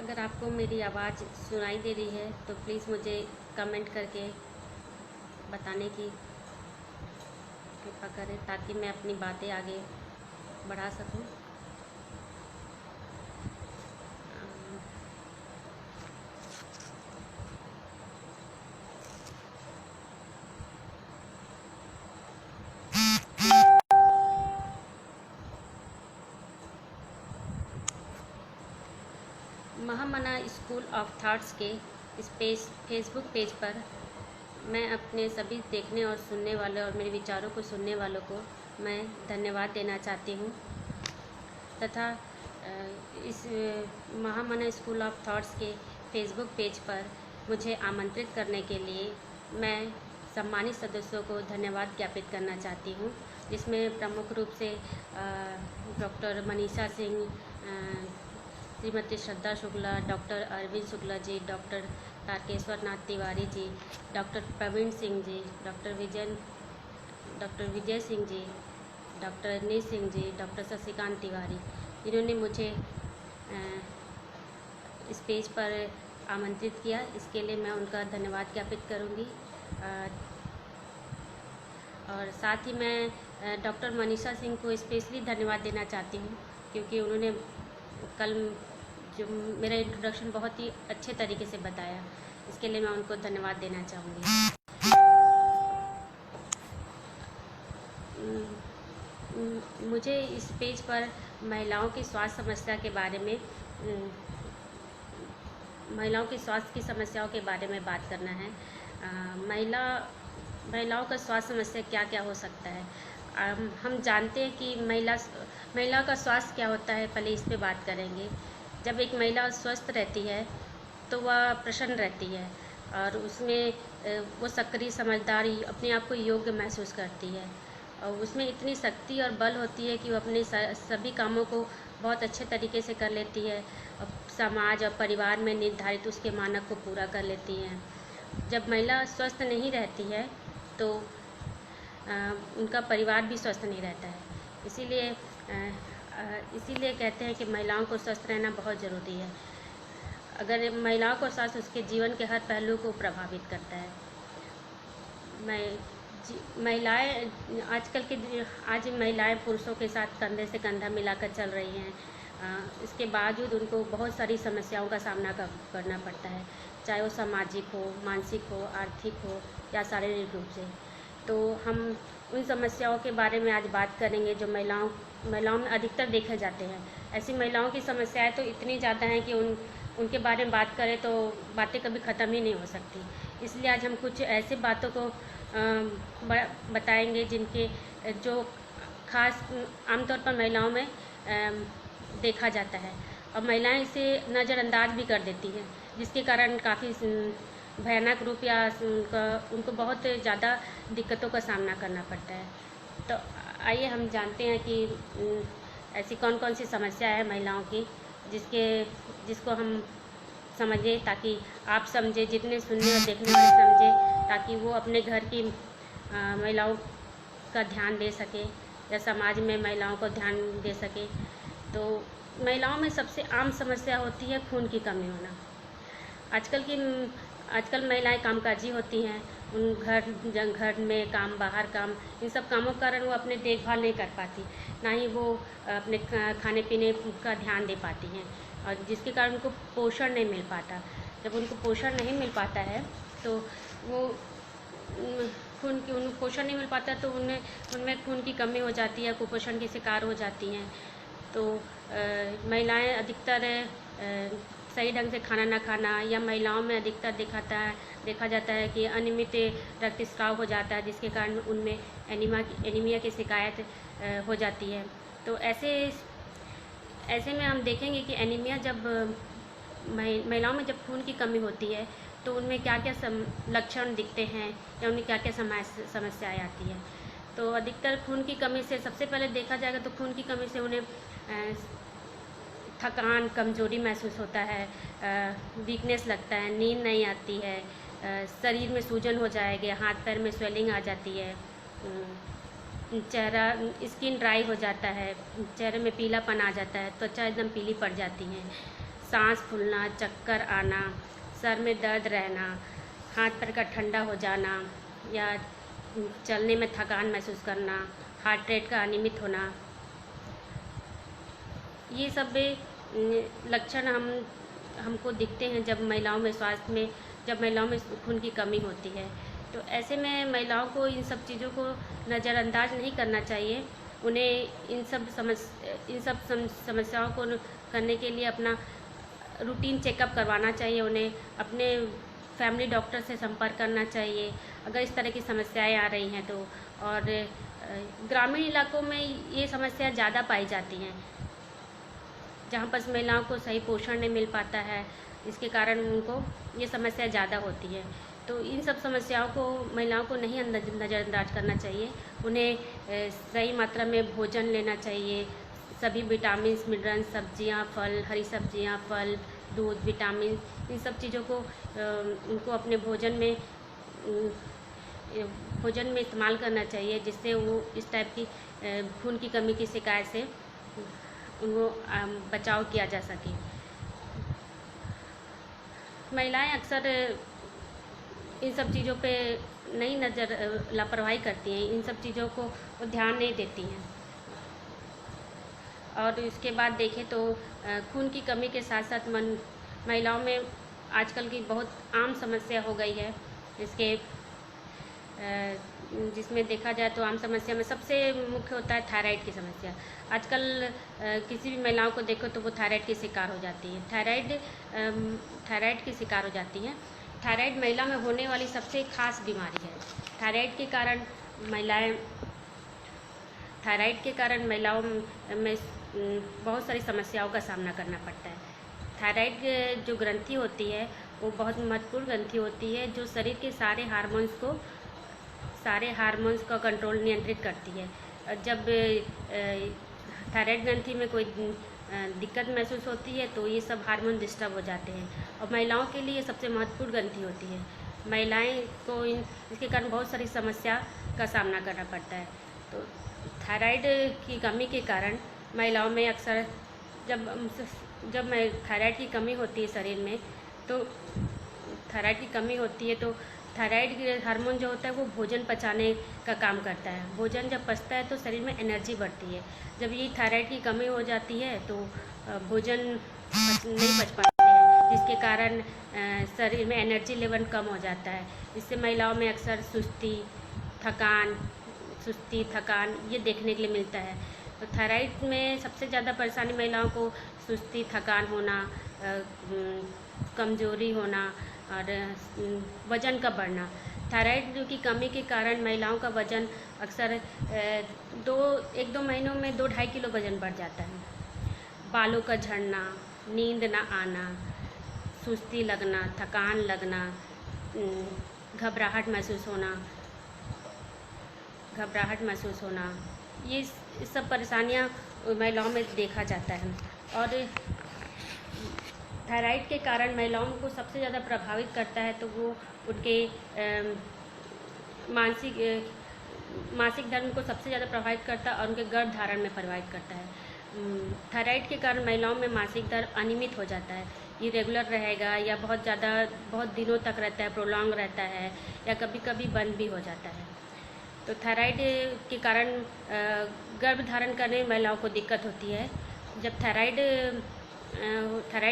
अगर आपको मेरी आवाज़ सुनाई दे रही है तो प्लीज़ मुझे कमेंट करके बताने की कृपा करें ताकि मैं अपनी बातें आगे बढ़ा सकूं। महामना स्कूल ऑफ थॉट्स के इस फेसबुक पेज पर मैं अपने सभी देखने और सुनने वाले और मेरे विचारों को सुनने वालों को मैं धन्यवाद देना चाहती हूँ तथा इस महामना स्कूल ऑफ थॉट्स के फेसबुक पेज पर मुझे आमंत्रित करने के लिए मैं सम्मानित सदस्यों को धन्यवाद ज्ञापित करना चाहती हूँ, जिसमें प्रमुख रूप से डॉक्टर मनीषा सिंह, श्रीमती श्रद्धा शुक्ला, डॉक्टर अरविंद शुक्ला जी, डॉक्टर तारकेश्वर नाथ Tiwari ji, doctor Praveen Singh ji, doctor Vijay Singh ji, doctor अनिश सिंह जी, डॉक्टर शशिकांत तिवारी, जिन्होंने मुझे इस पेज पर आमंत्रित किया। इसके लिए मैं उनका धन्यवाद ज्ञापित करूंगी। और साथ ही मैं डॉक्टर मनीषा सिंह को स्पेशली धन्यवाद देना चाहती हूँ, क्योंकि उन्होंने कल जो मेरा इंट्रोडक्शन बहुत ही अच्छे तरीके से बताया। इसके लिए मैं उनको धन्यवाद देना चाहूँगी। मुझे इस पेज पर महिलाओं की स्वास्थ्य समस्या के बारे में महिलाओं की स्वास्थ्य की समस्याओं के बारे में बात करना है। महिलाओं का स्वास्थ्य समस्या क्या क्या हो सकता है। हम जानते हैं कि महिला का स्वास्थ्य क्या होता है, पहले इस पे बात करेंगे। जब एक महिला स्वस्थ रहती है तो वह प्रसन्न रहती है और उसमें वो सक्रिय, समझदार, अपने आप को योग्य महसूस करती है और उसमें इतनी शक्ति और बल होती है कि वो अपने सभी कामों को बहुत अच्छे तरीके से कर लेती है और समाज और परिवार में निर्धारित उसके मानक को पूरा कर लेती हैं। जब महिला स्वस्थ नहीं रहती है तो उनका परिवार भी स्वस्थ नहीं रहता है। इसीलिए कहते हैं कि महिलाओं को स्वस्थ रहना बहुत ज़रूरी है। अगर महिलाओं को स्वास्थ्य उसके जीवन के हर पहलू को प्रभावित करता है। महिलाएं आज महिलाएं पुरुषों के साथ कंधे से कंधा मिलाकर चल रही हैं। इसके बावजूद उनको बहुत सारी समस्याओं का सामना करना पड़ता है, चाहे वो सामाजिक हो, मानसिक हो, आर्थिक हो या शारीरिक रूप से। तो हम उन समस्याओं के बारे में आज बात करेंगे जो महिलाओं में अधिकतर देखे जाते हैं। ऐसी महिलाओं की समस्याएं तो इतनी ज़्यादा हैं कि उनके बारे में बात करें तो बातें कभी ख़त्म ही नहीं हो सकती। इसलिए आज हम कुछ ऐसे बातों को बताएंगे जो खास आमतौर पर महिलाओं में देखा जाता है और महिलाएं इसे नज़रअंदाज भी कर देती हैं, जिसके कारण काफ़ी भयानक रूप या उनको बहुत ज़्यादा दिक्कतों का सामना करना पड़ता है। तो आइए हम जानते हैं कि ऐसी कौन कौन सी समस्या है महिलाओं की जिसको हम समझें, ताकि आप समझें, जितने सुनने और देखने वाले समझें, ताकि वो अपने घर की महिलाओं का ध्यान दे सके या समाज में महिलाओं को ध्यान दे सके। तो महिलाओं में सबसे आम समस्या होती है खून की कमी होना। आजकल महिलाएं कामकाजी होती हैं। उन घर में काम, बाहर काम, इन सब कामों के कारण वो अपने देखभाल नहीं कर पाती, ना ही वो अपने खाने पीने का ध्यान दे पाती हैं, और जिसके कारण उनको पोषण नहीं मिल पाता। जब उनको पोषण नहीं मिल पाता है तो वो पोषण नहीं मिल पाता तो उनमें खून की कमी हो जाती है, कुपोषण की शिकार हो जाती हैं। तो महिलाएं अधिकतर सही ढंग से खाना ना खाना, या महिलाओं में अधिकतर देखा जाता है कि अनियमित रक्तस्राव हो जाता है, जिसके कारण उनमें एनीमिया की शिकायत हो जाती है। तो ऐसे में हम देखेंगे कि एनीमिया जब महिलाओं में जब खून की कमी होती है तो उनमें क्या क्या लक्षण दिखते हैं या उनमें क्या क्या समस्याएं आती है। तो अधिकतर खून की कमी से सबसे पहले देखा जाएगा तो खून की कमी से उन्हें थकान, कमजोरी महसूस होता है, वीकनेस लगता है, नींद नहीं आती है, शरीर में सूजन हो जाएगी, हाथ पैर में स्वेलिंग आ जाती है, चेहरा स्किन ड्राई हो जाता है, चेहरे में पीलापन आ जाता है, त्वचा एकदम पीली पड़ जाती है, सांस फूलना, चक्कर आना, सर में दर्द रहना, हाथ पैर का ठंडा हो जाना या चलने में थकान महसूस करना, हार्ट रेट का अनियमित होना, ये सब लक्षण हमको दिखते हैं जब महिलाओं में जब महिलाओं में खून की कमी होती है। तो ऐसे में महिलाओं को इन सब चीज़ों को नज़रअंदाज नहीं करना चाहिए। उन्हें इन सब समस्याओं को करने के लिए अपना रूटीन चेकअप करवाना चाहिए। उन्हें अपने फैमिली डॉक्टर से संपर्क करना चाहिए अगर इस तरह की समस्याएं आ रही हैं तो। और ग्रामीण इलाकों में ये समस्या ज़्यादा पाई जाती हैं, जहाँ पर महिलाओं को सही पोषण नहीं मिल पाता है, इसके कारण उनको ये समस्या ज़्यादा होती है। तो इन सब समस्याओं को महिलाओं को नहीं नज़रअंदाज करना चाहिए। उन्हें सही मात्रा में भोजन लेना चाहिए, सभी विटामिन मिनरल, सब्जियां, फल, हरी सब्जियां, फल, दूध, विटामिन, इन सब चीज़ों को उनको अपने भोजन में इस्तेमाल करना चाहिए, जिससे वो इस टाइप की खून की कमी की शिकायत से उनको बचाव किया जा सके। महिलाएं अक्सर इन सब चीज़ों पे लापरवाही करती हैं, इन सब चीज़ों को ध्यान नहीं देती हैं। और इसके बाद देखें तो खून की कमी के साथ साथ महिलाओं में आजकल की बहुत आम समस्या हो गई है। जिसमें देखा जाए तो आम समस्या में सबसे मुख्य होता है थायराइड की समस्या। आजकल किसी भी महिलाओं को देखो तो वो थायराइड की शिकार हो जाती है, थायराइड की शिकार हो जाती हैं। थायराइड महिला में होने वाली सबसे खास बीमारी है। थायराइड के कारण महिलाओं में बहुत सारी समस्याओं का सामना करना पड़ता है। थायराइड जो ग्रंथि होती है वो बहुत महत्वपूर्ण ग्रंथि होती है, जो शरीर के सारे हार्मोन्स का कंट्रोल नियंत्रित करती है। जब थायराइड ग्रंथि में कोई दिक्कत महसूस होती है तो ये सब हार्मोन डिस्टर्ब हो जाते हैं, और महिलाओं के लिए सबसे महत्वपूर्ण ग्रंथि होती है। महिलाएं को इसके कारण बहुत सारी समस्या का सामना करना पड़ता है। तो थायराइड की कमी के कारण महिलाओं में अक्सर जब थायराइड की कमी होती है शरीर में, तो थायराइड हार्मोन जो होता है वो भोजन पचाने का काम करता है। भोजन जब पचता है तो शरीर में एनर्जी बढ़ती है। जब ये थायराइड की कमी हो जाती है तो भोजन नहीं पच पाते हैं, जिसके कारण शरीर में एनर्जी लेवल कम हो जाता है। इससे महिलाओं में अक्सर सुस्ती, थकान ये देखने के लिए मिलता है। तो थायराइड में सबसे ज़्यादा परेशानी महिलाओं को सुस्ती, थकान होना, कमजोरी होना और वज़न का बढ़ना। थायराइड की कमी के कारण महिलाओं का वज़न अक्सर 1-2 महीनों में 2-2.5 किलो वज़न बढ़ जाता है। बालों का झड़ना, नींद ना आना, सुस्ती लगना, थकान लगना, घबराहट महसूस होना, ये सब परेशानियां महिलाओं में देखा जाता है। और थायराइड के कारण महिलाओं को सबसे ज़्यादा प्रभावित करता है तो वो उनके मासिक धर्म को सबसे ज़्यादा प्रभावित करता है और उनके गर्भ धारण में प्रभावित करता है। थायराइड के कारण महिलाओं में मासिक धर्म अनियमित हो जाता है, इरेगुलर रहेगा या बहुत दिनों तक रहता है, प्रोलॉन्ग रहता है या कभी कभी बंद भी हो जाता है। तो थायराइड के कारण गर्भ धारण करने में महिलाओं को दिक्कत होती है। जब थायराइड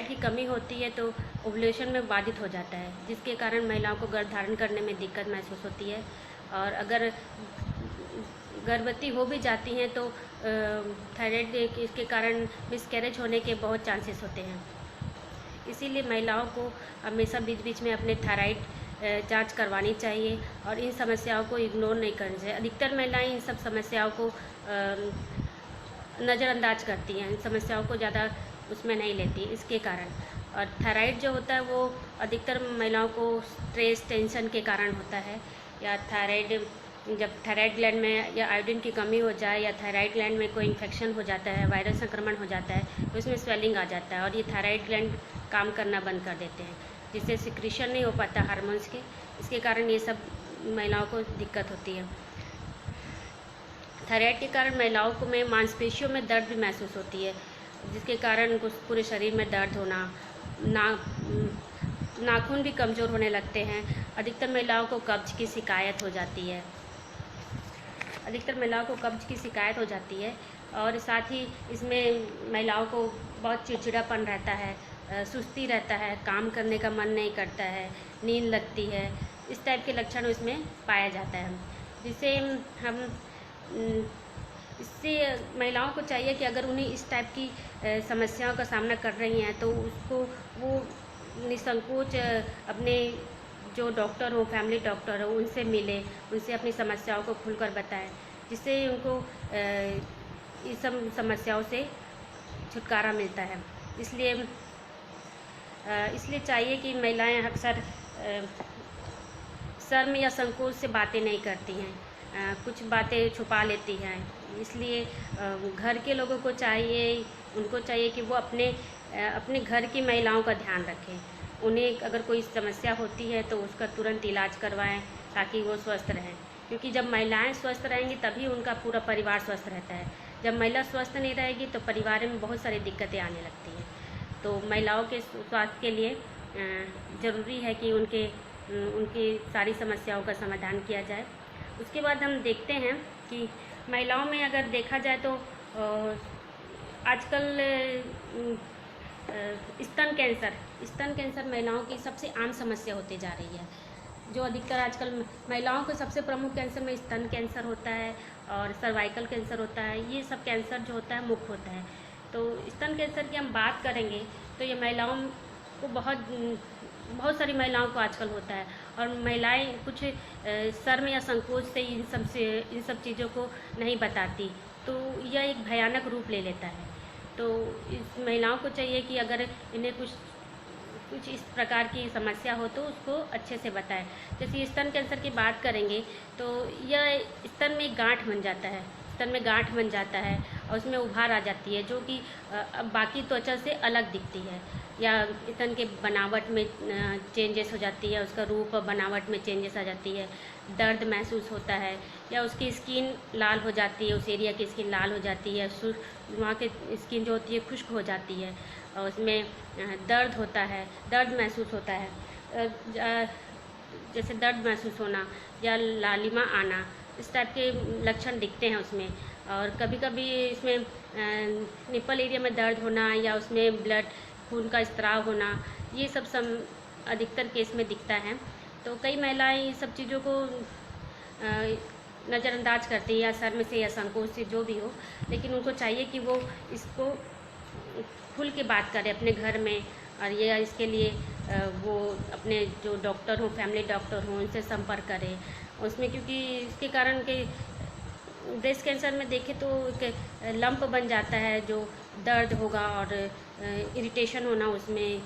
की कमी होती है तो ओव्यूलेशन में बाधित हो जाता है, जिसके कारण महिलाओं को गर्भ धारण करने में दिक्कत महसूस होती है। और अगर गर्भवती हो भी जाती हैं तो थायराइड इसके कारण मिसकैरेज होने के बहुत चांसेस होते हैं। इसीलिए महिलाओं को हमेशा बीच में अपने थायराइड जांच करवानी चाहिए और इन समस्याओं को इग्नोर नहीं करना चाहिए। अधिकतर महिलाएं इन सब समस्याओं को नज़रअंदाज करती हैं, इन समस्याओं को ज़्यादा उसमें नहीं लेती इसके कारण। और थायराइड जो होता है वो अधिकतर महिलाओं को स्ट्रेस, टेंशन के कारण होता है। या जब थायराइड ग्लैंड में या आयोडीन की कमी हो जाए या थायराइड ग्लैंड में कोई इन्फेक्शन हो जाता है, वायरल संक्रमण हो जाता है तो इसमें स्वेलिंग आ जाता है और ये थायराइड ग्लैंड काम करना बंद कर देते हैं, जिससे सिक्रीशन नहीं हो पाता हार्मोन्स के। इसके कारण ये सब महिलाओं को दिक्कत होती है। थायराइड के कारण महिलाओं को मांसपेशियों में दर्द भी महसूस होती है, जिसके कारण उनको पूरे शरीर में दर्द होना नाखून भी कमज़ोर होने लगते हैं। अधिकतर महिलाओं को कब्ज़ की शिकायत हो जाती है। और साथ ही इसमें महिलाओं को बहुत चिड़चिड़ापन रहता है, सुस्ती रहता है, काम करने का मन नहीं करता है, नींद लगती है। इस टाइप के लक्षण इसमें पाया जाता है, जिससे हम इससे महिलाओं को चाहिए कि अगर उन्हें इस टाइप की समस्याओं का सामना कर रही हैं तो उसको वो निसंकोच अपने जो डॉक्टर हो, फैमिली डॉक्टर हो, उनसे मिले, उनसे अपनी समस्याओं को खुलकर बताएं, जिससे उनको इस सब समस्याओं से छुटकारा मिलता है। इसलिए चाहिए कि महिलाएं अक्सर शर्म या संकोच से बातें नहीं करती हैं, कुछ बातें छुपा लेती हैं। इसलिए घर के लोगों को उनको चाहिए कि वो अपने घर की महिलाओं का ध्यान रखें। उन्हें अगर कोई समस्या होती है तो उसका तुरंत इलाज करवाएं ताकि वो स्वस्थ रहें, क्योंकि जब महिलाएं स्वस्थ रहेंगी तभी उनका पूरा परिवार स्वस्थ रहता है। जब महिला स्वस्थ नहीं रहेगी तो परिवार में बहुत सारी दिक्कतें आने लगती हैं। तो महिलाओं के स्वास्थ्य के लिए ज़रूरी है कि उनकी सारी समस्याओं का समाधान किया जाए। उसके बाद हम देखते हैं कि महिलाओं में अगर देखा जाए तो आजकल स्तन कैंसर महिलाओं की सबसे आम समस्या होती जा रही है। जो अधिकतर आजकल महिलाओं के सबसे प्रमुख कैंसर में स्तन कैंसर होता है और सर्वाइकल कैंसर होता है। ये सब कैंसर जो होता है मुख्य होता है। तो स्तन कैंसर की हम बात करेंगे तो ये महिलाओं को बहुत सारी महिलाओं को आजकल होता है, और महिलाएं कुछ शर्म या संकोच से इन सब चीज़ों को नहीं बताती, तो यह एक भयानक रूप ले लेता है। तो इस महिलाओं को चाहिए कि अगर इन्हें कुछ इस प्रकार की समस्या हो तो उसको अच्छे से बताएं। जैसे स्तन कैंसर की बात करेंगे तो यह स्तन में गांठ बन जाता है और उसमें उभार आ जाती है, जो कि बाकी त्वचा से अलग दिखती है, या स्तन के बनावट में चेंजेस हो जाती है, उसका रूप बनावट में चेंजेस आ जाती है, दर्द महसूस होता है, या उसकी स्किन लाल हो जाती है, उस एरिया की स्किन लाल हो जाती है, वहाँ की स्किन जो होती है खुश्क हो जाती है, और उसमें दर्द महसूस होता है, जैसे दर्द महसूस होना या लालिमा आना, इस टाइप के लक्षण दिखते हैं उसमें। और कभी कभी इसमें निप्पल एरिया में दर्द होना या उसमें खून का स्त्राव होना, ये सब अधिकतर केस में दिखता है। तो कई महिलाएं ये सब चीज़ों को नज़रअंदाज करती है, या शर्म से या संकोच से, जो भी हो, लेकिन उनको चाहिए कि वो इसको खुल के बात करें अपने घर में, और ये इसके लिए वो अपने जो डॉक्टर हो, फैमिली डॉक्टर हो, उनसे संपर्क करें उसमें, क्योंकि इसके कारण के ब्रेस्ट कैंसर में देखें तो एक लंप बन जाता है, जो दर्द होगा और इरिटेशन होना, उसमें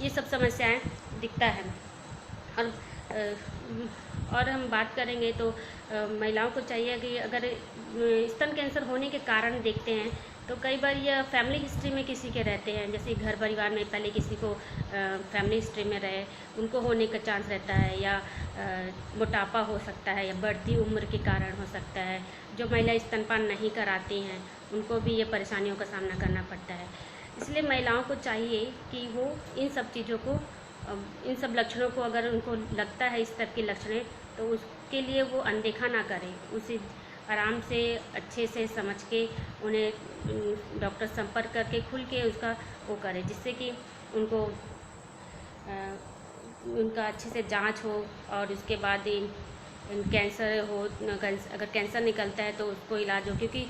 ये सब समस्याएं दिखता है। और हम बात करेंगे तो महिलाओं को चाहिए कि अगर स्तन कैंसर होने के कारण देखते हैं तो कई बार यह फैमिली हिस्ट्री में किसी के रहते हैं, जैसे घर परिवार में पहले किसी को फैमिली हिस्ट्री में रहे, उनको होने का चांस रहता है, या मोटापा हो सकता है, या बढ़ती उम्र के कारण हो सकता है। जो महिला स्तनपान नहीं कराती हैं उनको भी ये परेशानियों का सामना करना पड़ता है। इसलिए महिलाओं को चाहिए कि वो इन सब लक्षणों को, अगर उनको लगता है इस तरह के लक्षण, तो उसके लिए वो अनदेखा ना करें, उसे आराम से अच्छे से समझ के उन्हें डॉक्टर संपर्क करके खुल के उसका वो करें, जिससे कि उनका अच्छे से जांच हो, और उसके बाद कैंसर हो, अगर कैंसर निकलता है तो उसको इलाज हो, क्योंकि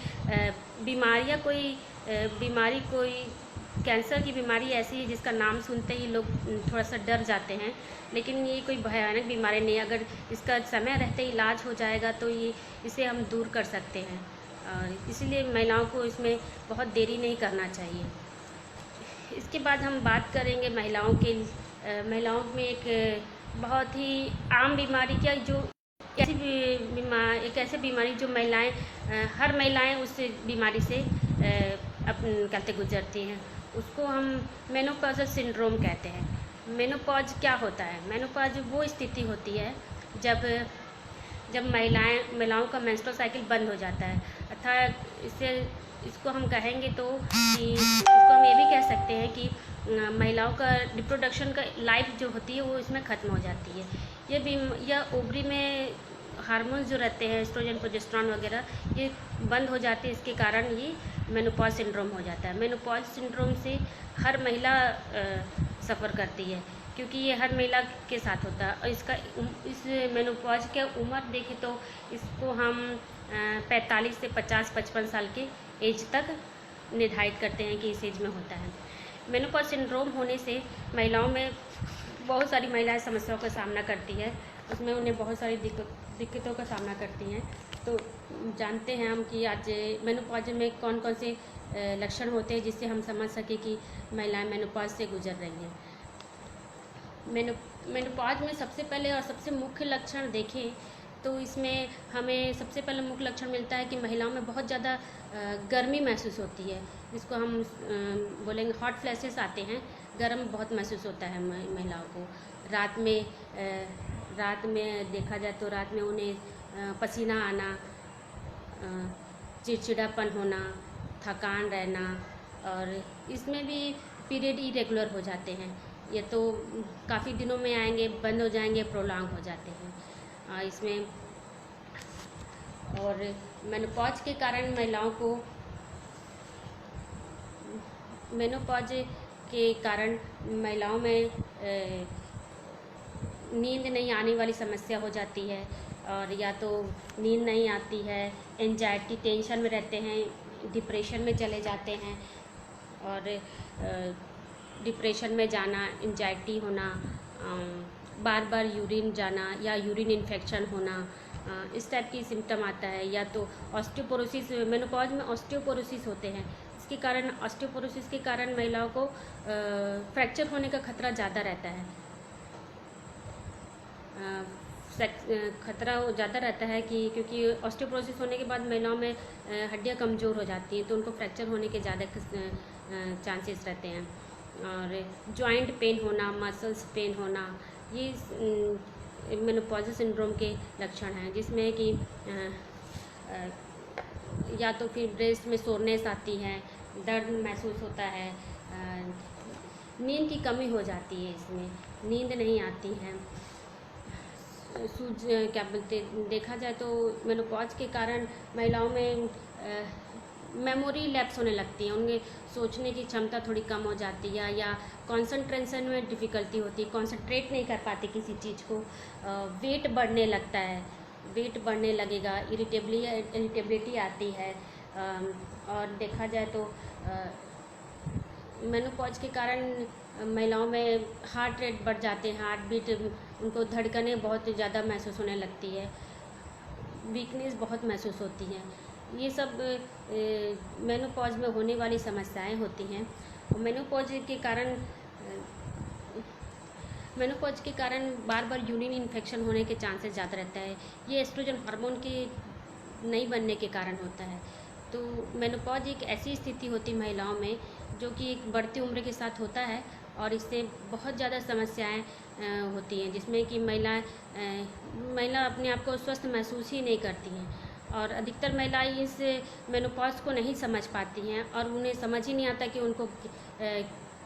कैंसर की बीमारी ऐसी है जिसका नाम सुनते ही लोग थोड़ा सा डर जाते हैं, लेकिन ये कोई भयानक बीमारी नहीं है। अगर इसका समय रहते इलाज हो जाएगा तो इसे हम दूर कर सकते हैं, और इसीलिए महिलाओं को इसमें बहुत देरी नहीं करना चाहिए। इसके बाद हम बात करेंगे महिलाओं में एक बहुत ही आम बीमारी, क्या जो एक ऐसी बीमारी जो हर महिलाएं उस बीमारी से कहते गुजरती हैं, उसको हम मेनोपॉजल सिंड्रोम कहते हैं। मेनोपॉज क्या होता है? मेनोपॉज वो स्थिति होती है जब महिलाओं का मेंस्ट्रुअल साइकिल बंद हो जाता है, अर्थात इसको हम कहेंगे तो इसको हम ये भी कह सकते हैं कि महिलाओं का रिप्रोडक्शन का लाइफ जो होती है वो इसमें ख़त्म हो जाती है। यह ओवरी में हार्मोन्स जो रहते हैं एस्ट्रोजन प्रोजेस्टेरॉन वगैरह ये बंद हो जाते हैं, इसके कारण ये मेनोपॉज सिंड्रोम हो जाता है। मेनोपॉज सिंड्रोम से हर महिला सफ़र करती है, क्योंकि ये हर महिला के साथ होता है। और इस मेनोपॉज की उम्र देखें तो इसको हम 45 से 50-55 साल के एज तक निर्धारित करते हैं कि इस एज में होता है। मेनोपॉज सिंड्रोम होने से महिलाओं में बहुत सारी महिलाएं समस्याओं का सामना करती है, उसमें उन्हें बहुत सारी दिक्कतों का सामना करती हैं। तो जानते हैं हम कि आज मेनोपॉज में कौन कौन से लक्षण होते हैं जिससे हम समझ सकें कि महिलाएं मेनोपॉज से गुजर रही हैं। मेनोपॉज में सबसे पहले और सबसे मुख्य लक्षण देखें तो इसमें हमें सबसे पहले मुख्य लक्षण मिलता है कि महिलाओं में बहुत ज़्यादा गर्मी महसूस होती है, जिसको हम बोलेंगे हॉट फ्लैशेस आते हैं। गर्म बहुत महसूस होता है महिलाओं को। रात में देखा जाए तो रात में उन्हें पसीना आना, चिड़चिड़ापन होना, थकान रहना, और इसमें भी पीरियड इरेगुलर हो जाते हैं। ये तो काफ़ी दिनों में आएंगे, बंद हो जाएंगे, प्रोलॉन्ग हो जाते हैं इसमें। और मेनोपॉज के कारण महिलाओं को में नींद नहीं आने वाली समस्या हो जाती है, और या तो नींद नहीं आती है, एंजाइटी, टेंशन में रहते हैं, डिप्रेशन में चले जाते हैं। और डिप्रेशन में जाना, एंजाइटी होना, बार बार यूरिन जाना या यूरिन इन्फेक्शन होना, इस टाइप की सिम्टम आता है। या तो ऑस्टियोपोरोसिस, मेनोपॉज में ऑस्टियोपोरोसिस होते हैं। इसके कारण, ऑस्टियोपोरोसिस के कारण महिलाओं को फ्रैक्चर होने का खतरा ज़्यादा रहता है। खतरा ज़्यादा रहता है कि क्योंकि ऑस्टियोपोरोसिस होने के बाद महिलाओं में हड्डियाँ कमज़ोर हो जाती हैं, तो उनको फ्रैक्चर होने के ज़्यादा चांसेस रहते हैं। और जॉइंट पेन होना, मसल्स पेन होना, ये मेनोपॉज सिंड्रोम के लक्षण हैं, जिसमें कि या तो फिर ब्रेस्ट में सोरनेस आती है, दर्द महसूस होता है, नींद की कमी हो जाती है, इसमें नींद नहीं आती है। क्या बोलते, देखा जाए तो मेनोपॉज के कारण महिलाओं में मेमोरी लैप्स होने लगती है, उनके सोचने की क्षमता थोड़ी कम हो जाती है, या कंसंट्रेशन में डिफ़िकल्टी होती है, कंसंट्रेट नहीं कर पाती किसी चीज़ को। वेट बढ़ने लगता है, वेट बढ़ने लगेगा, इरिटेबिलिटी आती है। और देखा जाए तो मेनोपॉज के कारण महिलाओं में हार्ट रेट बढ़ जाते हैं, हार्ट बीट, उनको धड़कनें बहुत ज़्यादा महसूस होने लगती है, वीकनेस बहुत महसूस होती है। ये सब मेनोपॉज में होने वाली समस्याएं होती हैं। और मेनोपॉज के कारण बार बार यूरिन इन्फेक्शन होने के चांसेस ज़्यादा रहता है। ये एस्ट्रोजन हार्मोन के नहीं बनने के कारण होता है। तो मेनोपॉज एक ऐसी स्थिति होती है महिलाओं में जो कि एक बढ़ती उम्र के साथ होता है, और इससे बहुत ज़्यादा समस्याएं होती हैं, जिसमें कि महिला अपने आप को स्वस्थ महसूस ही नहीं करती हैं। और अधिकतर महिलाएं इस मेनोपॉज को नहीं समझ पाती हैं, और उन्हें समझ ही नहीं आता कि उनको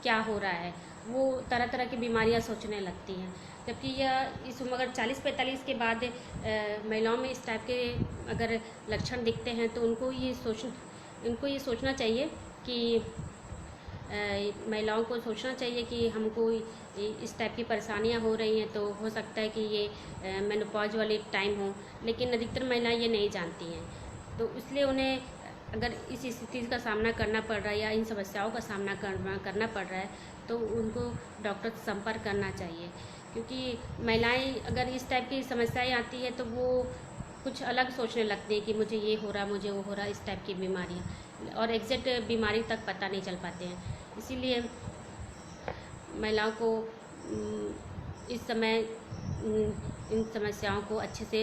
क्या हो रहा है। वो तरह तरह की बीमारियां सोचने लगती हैं, जबकि यह इस उम्र अगर 40-45 के बाद महिलाओं में इस टाइप के अगर लक्षण दिखते हैं तो उनको ये सोचना चाहिए कि महिलाओं को सोचना चाहिए कि हमको इस टाइप की परेशानियां हो रही हैं, तो हो सकता है कि ये मेनोपॉज वाली टाइम हो, लेकिन अधिकतर महिलाएं ये नहीं जानती हैं। तो इसलिए उन्हें अगर इस स्थिति का सामना करना पड़ रहा है या इन समस्याओं का सामना करना पड़ रहा है, तो उनको डॉक्टर से संपर्क करना चाहिए। क्योंकि महिलाएं अगर इस टाइप की समस्याएं आती है तो वो कुछ अलग सोचने लगती हैं कि मुझे ये हो रहा, मुझे वो हो रहा, इस टाइप की बीमारियाँ, और एग्जैक्ट बीमारी तक पता नहीं चल पाते हैं। इसीलिए महिलाओं को इस समय इन समस्याओं को अच्छे से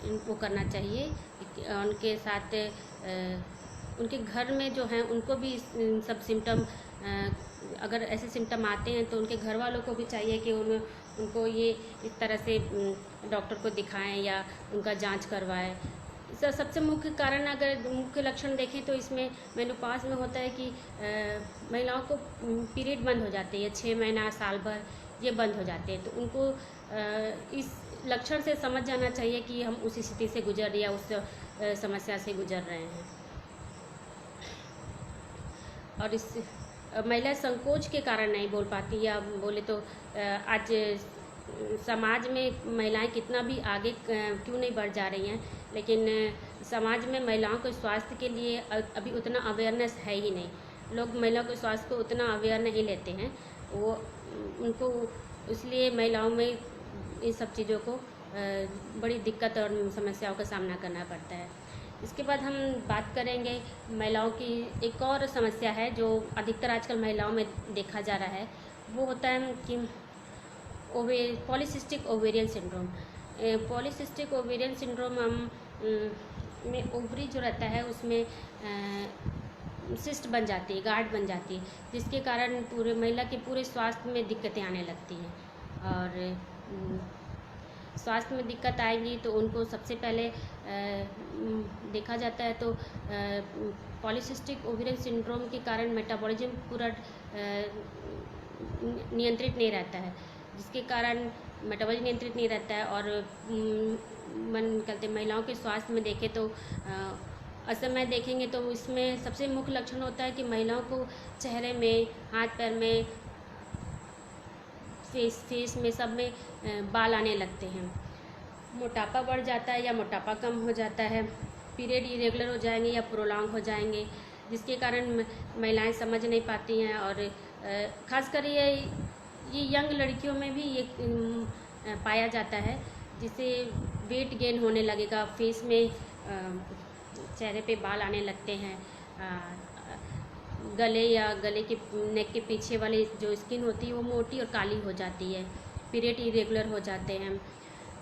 इनको करना चाहिए। उनके साथ उनके घर में जो हैं उनको भी इन सब सिम्टम, अगर ऐसे सिम्टम आते हैं तो उनके घर वालों को भी चाहिए कि उनको ये इस तरह से डॉक्टर को दिखाएं या उनका जांच करवाएं, सबसे मुख्य कारण अगर मुख्य लक्षण देखें तो इसमें मेनोपॉज में होता है कि महिलाओं को पीरियड बंद हो जाते हैं, 6 महीना साल भर ये बंद हो जाते हैं। तो उनको इस लक्षण से समझ जाना चाहिए कि हम उस स्थिति से गुजर या उस समस्या से गुजर रहे हैं। और इस महिला संकोच के कारण नहीं बोल पाती, या बोले तो आज समाज में महिलाएं कितना भी आगे क्यों नहीं बढ़ जा रही हैं, लेकिन समाज में महिलाओं के स्वास्थ्य के लिए अभी उतना अवेयरनेस है ही नहीं। लोग महिलाओं के स्वास्थ्य को उतना अवेयर नहीं लेते हैं, वो उनको इसलिए महिलाओं में इन सब चीज़ों को बड़ी दिक्कत और समस्याओं का सामना करना पड़ता है। इसके बाद हम बात करेंगे महिलाओं की एक और समस्या है जो अधिकतर आजकल महिलाओं में देखा जा रहा है, वो होता है कि polycystic ovarian syndrome. Polycystic ovarian syndrome में ओवरी जो रहता है उसमें सिस्ट बन जाती है, गांठ बन जाती है, जिसके कारण पूरे महिला के पूरे स्वास्थ्य में दिक्कतें आने लगती हैं। और स्वास्थ्य में दिक्कत आएगी तो उनको सबसे पहले देखा जाता है तो पॉलीसिस्टिक ओवेरियन सिंड्रोम के कारण मेटाबॉलिज्म पूरा नियंत्रित नहीं रहता है, जिसके कारण मेटाबॉलिज्म नियंत्रित नहीं रहता है। और मन कहते महिलाओं के स्वास्थ्य में देखें तो असमय देखेंगे तो इसमें सबसे मुख्य लक्षण होता है कि महिलाओं को चेहरे में, हाथ पैर में, फेस में, सब में बाल आने लगते हैं। मोटापा बढ़ जाता है या मोटापा कम हो जाता है। पीरियड इरेगुलर हो जाएंगे या प्रोलॉन्ग हो जाएंगे, जिसके कारण महिलाएं समझ नहीं पाती हैं। और खासकर ये यंग लड़कियों में भी ये पाया जाता है, जिससे वेट गेन होने लगेगा, फेस में चेहरे पे बाल आने लगते हैं, गले या गले के नेक के पीछे वाली जो स्किन होती है वो मोटी और काली हो जाती है, पीरियड इरेगुलर हो जाते हैं,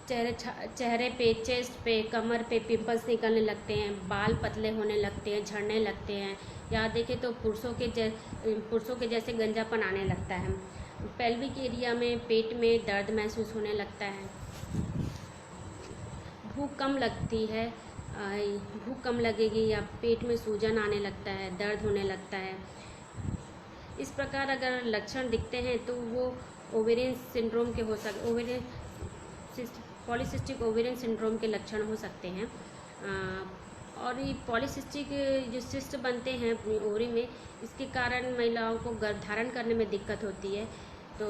चेहरे पे, चेस्ट पे, कमर पे पिंपल्स निकलने लगते हैं, बाल पतले होने लगते हैं, झड़ने लगते हैं, या देखें तो पुरुषों के जैसे गंजापन आने लगता है। पेल्विक एरिया में, पेट में दर्द महसूस होने लगता है, भूख कम लगती है, भूख कम लगेगी, या पेट में सूजन आने लगता है, दर्द होने लगता है। इस प्रकार अगर लक्षण दिखते हैं तो वो ओवेरियन सिंड्रोम के हो सकते, पॉलीसिस्टिक ओवेरियन सिंड्रोम के लक्षण हो सकते हैं। और ये पॉलीसिस्टिक जो सिस्ट बनते हैं अपनी ओवरी में, इसके कारण महिलाओं को गर्भधारण करने में दिक्कत होती है, तो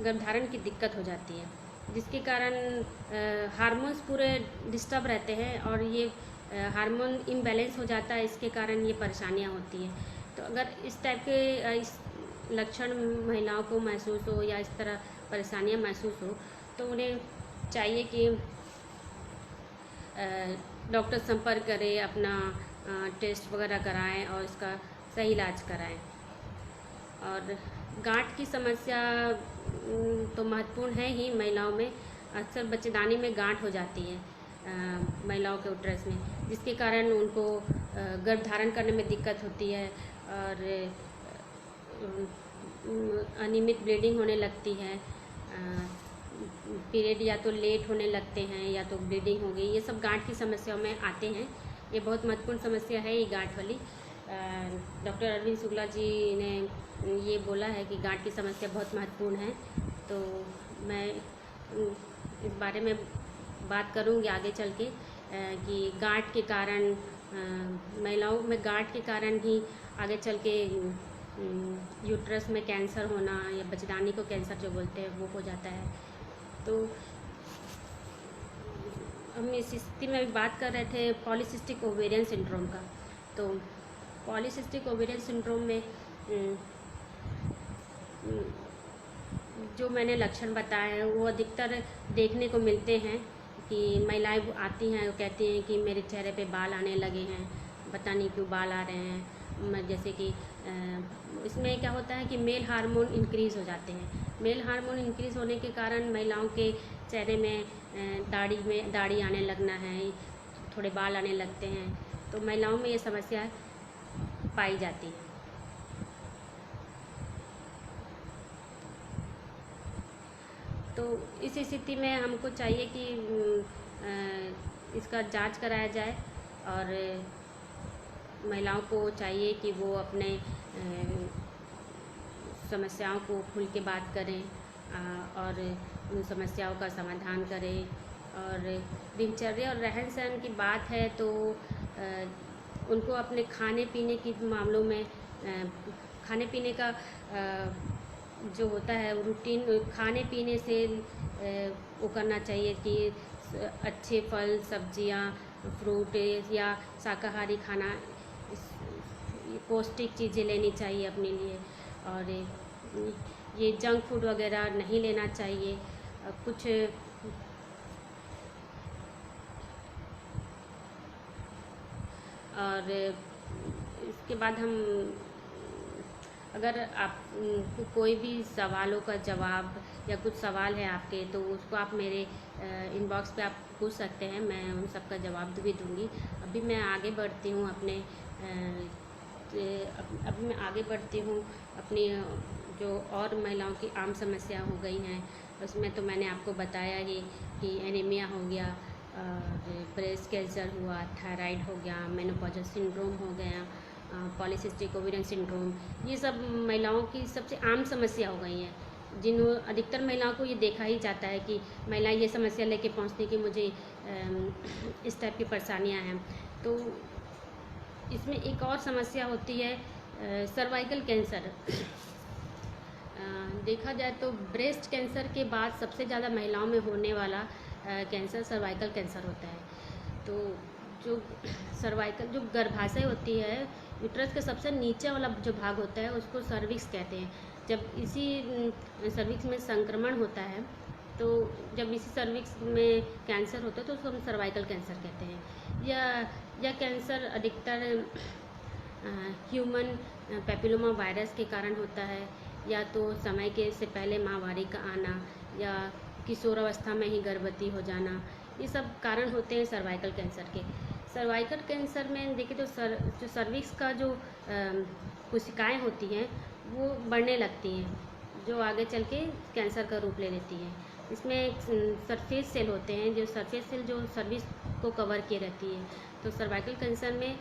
गर्भधारण की दिक्कत हो जाती है, जिसके कारण हार्मोन्स पूरे डिस्टर्ब रहते हैं और ये हार्मोन इम्बैलेंस हो जाता है, इसके कारण ये परेशानियां होती हैं। तो अगर इस टाइप के इस लक्षण महिलाओं को महसूस हो या इस तरह परेशानियां महसूस हो तो उन्हें चाहिए कि डॉक्टर संपर्क करें, अपना टेस्ट वगैरह कराएं और इसका सही इलाज कराएं। और गांठ की समस्या तो महत्वपूर्ण है ही महिलाओं में। अक्सर बच्चेदानी में गांठ हो जाती है महिलाओं के उटरस में, जिसके कारण उनको गर्भधारण करने में दिक्कत होती है और अनियमित ब्लीडिंग होने लगती है, पीरियड या तो लेट होने लगते हैं या तो ब्लीडिंग हो गई। ये सब गांठ की समस्याओं में आते हैं। ये बहुत महत्वपूर्ण समस्या है ये गांठ वाली। डॉक्टर अरविंद शुक्ला जी ने ये बोला है कि गांठ की समस्या बहुत महत्वपूर्ण है, तो मैं इस बारे में बात करूँगी आगे चल के कि गांठ के कारण, महिलाओं में गांठ के कारण ही आगे चल के यूट्रस में कैंसर होना या बच्चेदानी को कैंसर जो बोलते हैं वो हो जाता है। तो हम इस स्थिति में बात कर रहे थे पॉलीसिस्टिक ओवेरियन सिंड्रोम का। तो पॉलीसिस्टिक ओवेरियन सिंड्रोम में जो मैंने लक्षण बताए हैं वो अधिकतर देखने को मिलते हैं कि महिलाएं आती हैं, वो कहती हैं कि मेरे चेहरे पे बाल आने लगे हैं, पता नहीं क्यों बाल आ रहे हैं। जैसे कि इसमें क्या होता है कि मेल हार्मोन इंक्रीज़ हो जाते हैं। मेल हार्मोन इंक्रीज़ होने के कारण महिलाओं के चेहरे में दाढ़ी आने लगना है, थोड़े बाल आने लगते हैं, तो महिलाओं में ये समस्या पाई जाती है। तो इस स्थिति में हमको चाहिए कि इसका जांच कराया जाए और महिलाओं को चाहिए कि वो अपने समस्याओं को खुल के बात करें और उन समस्याओं का समाधान करें। और दिनचर्या और रहन सहन की बात है तो उनको अपने खाने पीने की मामलों में खाने पीने का जो होता है रूटीन खाने पीने से वो करना चाहिए कि अच्छे फल सब्जियां फ्रूट या शाकाहारी खाना पौष्टिक चीज़ें लेनी चाहिए अपने लिए। और ये जंक फूड वगैरह नहीं लेना चाहिए। कुछ और इसके बाद हम अगर आप कोई भी सवालों का जवाब या कुछ सवाल है आपके तो उसको आप मेरे इनबॉक्स पे आप पूछ सकते हैं, मैं उन सब का जवाब भी दूंगी। अभी मैं आगे बढ़ती हूँ अभी मैं आगे बढ़ती हूँ अपनी जो और महिलाओं की आम समस्या हो गई हैं उसमें तो मैंने आपको बताया ही कि एनीमिया हो गया, ब्रेस्ट कैंसर हुआ, थायराइड हो गया, मेनोपॉजल सिंड्रोम हो गया, पॉलीसिस्टिक ओवेरियन सिंड्रोम, ये सब महिलाओं की सबसे आम समस्या हो गई हैं। अधिकतर महिलाओं को ये देखा ही जाता है कि महिलाएं ये समस्या लेके पहुंचती कि मुझे इस टाइप की परेशानियां हैं। तो इसमें एक और समस्या होती है सर्वाइकल कैंसर। देखा जाए तो ब्रेस्ट कैंसर के बाद सबसे ज़्यादा महिलाओं में होने वाला कैंसर सर्वाइकल कैंसर होता है। तो जो सर्वाइकल जो गर्भाशय होती है, यूट्रस के सबसे नीचे वाला जो भाग होता है उसको सर्विक्स कहते हैं। जब इसी सर्विक्स में संक्रमण होता है तो जब इसी सर्विक्स में कैंसर होता है तो उसको हम सर्वाइकल कैंसर कहते हैं। यह कैंसर अधिकतर ह्यूमन पैपिलोमा वायरस के कारण होता है, या तो समय के से पहले माहवारी का आना या किशोरावस्था में ही गर्भवती हो जाना, ये सब कारण होते हैं सर्वाइकल कैंसर के। सर्वाइकल कैंसर में देखिए तो जो सर्विक्स का जो कोशिकाएं होती हैं वो बढ़ने लगती हैं, जो आगे चल के कैंसर का रूप ले लेती हैं। इसमें सरफेस सेल होते हैं, जो सरफेस सेल जो सर्विक्स को कवर किए रहती है। तो सर्वाइकल कैंसर में